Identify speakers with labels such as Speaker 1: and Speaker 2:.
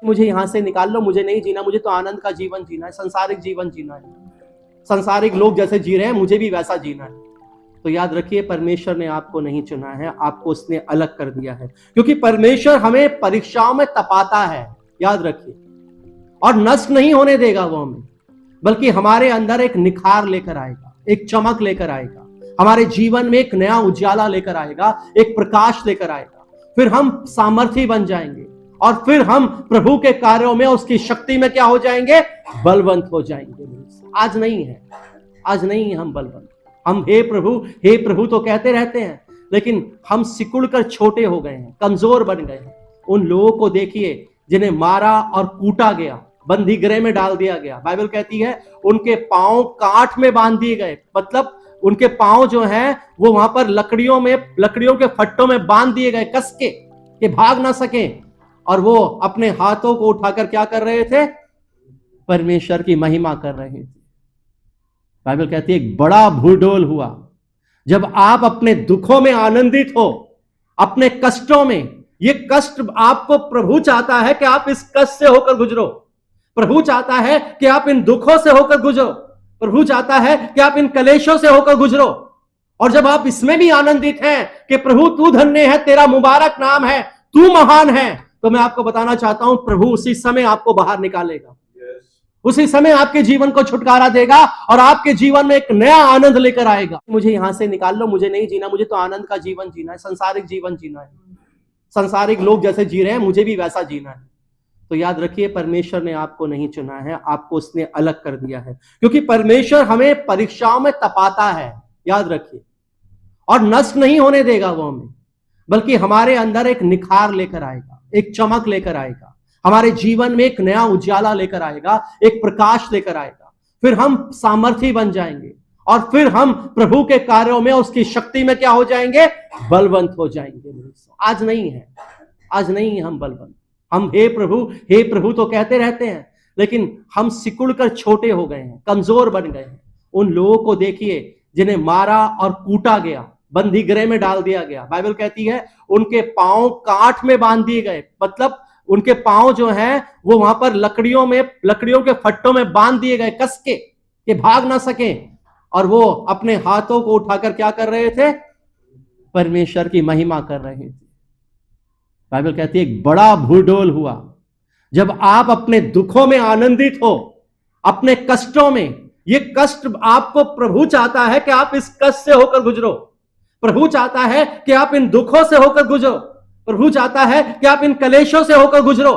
Speaker 1: मुझे यहां से निकाल लो, मुझे नहीं जीना, मुझे तो आनंद का जीवन जीना है, संसारिक जीवन जीना है। संसारिक लोग जैसे जी रहे हैं मुझे भी वैसा जीना है। तो याद रखिए, परमेश्वर ने आपको नहीं चुना है, आपको उसने अलग कर दिया है, क्योंकि परमेश्वर हमें परीक्षाओं में तपाता है, याद रखिए, और नष्ट नहीं होने देगा वो हमें, बल्कि हमारे अंदर एक निखार लेकर आएगा, एक चमक लेकर आएगा, हमारे जीवन में एक नया उजाला लेकर आएगा, एक प्रकाश लेकर आएगा। फिर हम सामर्थी बन जाएंगे और फिर हम प्रभु के कार्यों में, उसकी शक्ति में क्या हो जाएंगे? बलवंत हो जाएंगे। आज नहीं है, आज नहीं है हम बलवंत। हम हे प्रभु तो कहते रहते हैं, लेकिन हम सिकुड़ कर छोटे हो गए हैं, कमजोर बन गए हैं। उन लोगों को देखिए जिन्हें मारा और कूटा गया, बंदी गृह में डाल दिया गया। बाइबल कहती है उनके पांव काठ में बांध दिए गए, मतलब उनके पांव जो हैं वो वहां पर लकड़ियों के फट्टों में बांध दिए गए, कस के भाग ना सके। और वो अपने हाथों को उठाकर क्या कर रहे थे? परमेश्वर की महिमा कर रहे थे। बाइबल कहती है एक बड़ा भूडोल हुआ जब आप अपने दुखों में आनंदित हो, अपने कष्टों में। ये कष्ट आपको प्रभु चाहता है कि आप इस कष्ट से होकर गुजरो। प्रभु चाहता है कि आप इन दुखों से होकर गुजरो। प्रभु चाहता है कि आप इन कलेशों से होकर गुजरो। और जब आप इसमें भी आनंदित हैं कि प्रभु तू धन्य है, तेरा मुबारक नाम है, तू महान है, तो मैं आपको बताना चाहता हूं प्रभु उसी समय आपको बाहर निकालेगा, उसी समय आपके जीवन को छुटकारा देगा और आपके जीवन में एक नया आनंद लेकर आएगा। मुझे यहां से निकाल लो, मुझे नहीं जीना, मुझे तो आनंद का जीवन जीना है, संसारिक जीवन जीना है। संसारिक लोग जैसे जी रहे हैं मुझे भी वैसा जीना है। तो याद रखिए, परमेश्वर ने आपको नहीं चुना है, आपको उसने अलग कर दिया है, क्योंकि परमेश्वर हमें परीक्षाओं में तपाता है, याद रखिए, और नष्ट नहीं होने देगा वो हमें, बल्कि हमारे अंदर एक निखार लेकर आएगा, एक चमक लेकर आएगा, हमारे जीवन में एक नया उजाला लेकर आएगा, एक प्रकाश लेकर आएगा। फिर हम सामर्थी बन जाएंगे और फिर हम प्रभु के कार्यों में, उसकी शक्ति में क्या हो जाएंगे? बलवंत हो जाएंगे। आज नहीं है, आज नहीं है हम बलवंत। हम हे प्रभु तो कहते रहते हैं, लेकिन हम सिकुड़ कर छोटे हो गए हैं, कमजोर बन गए हैं। उन लोगों को देखिए जिन्हें मारा और कूटा गया, बंदी गृह में डाल दिया गया। बाइबल कहती है उनके पांव काठ में बांध दिए गए, मतलब उनके पांव जो हैं वो वहां पर लकड़ियों के फट्टों में बांध दिए गए, कस के भाग ना सके। और वो अपने हाथों को उठाकर क्या कर रहे थे? परमेश्वर की महिमा कर रहे थे। बाइबल कहती है एक बड़ा भूडोल हुआ जब आप अपने दुखों में आनंदित हो, अपने कष्टों में। ये कष्ट आपको प्रभु चाहता है कि आप इस कष्ट से होकर गुजरो। प्रभु चाहता है कि आप इन दुखों से होकर गुजरो। प्रभु चाहता है कि आप इन कलेशों से होकर गुजरो।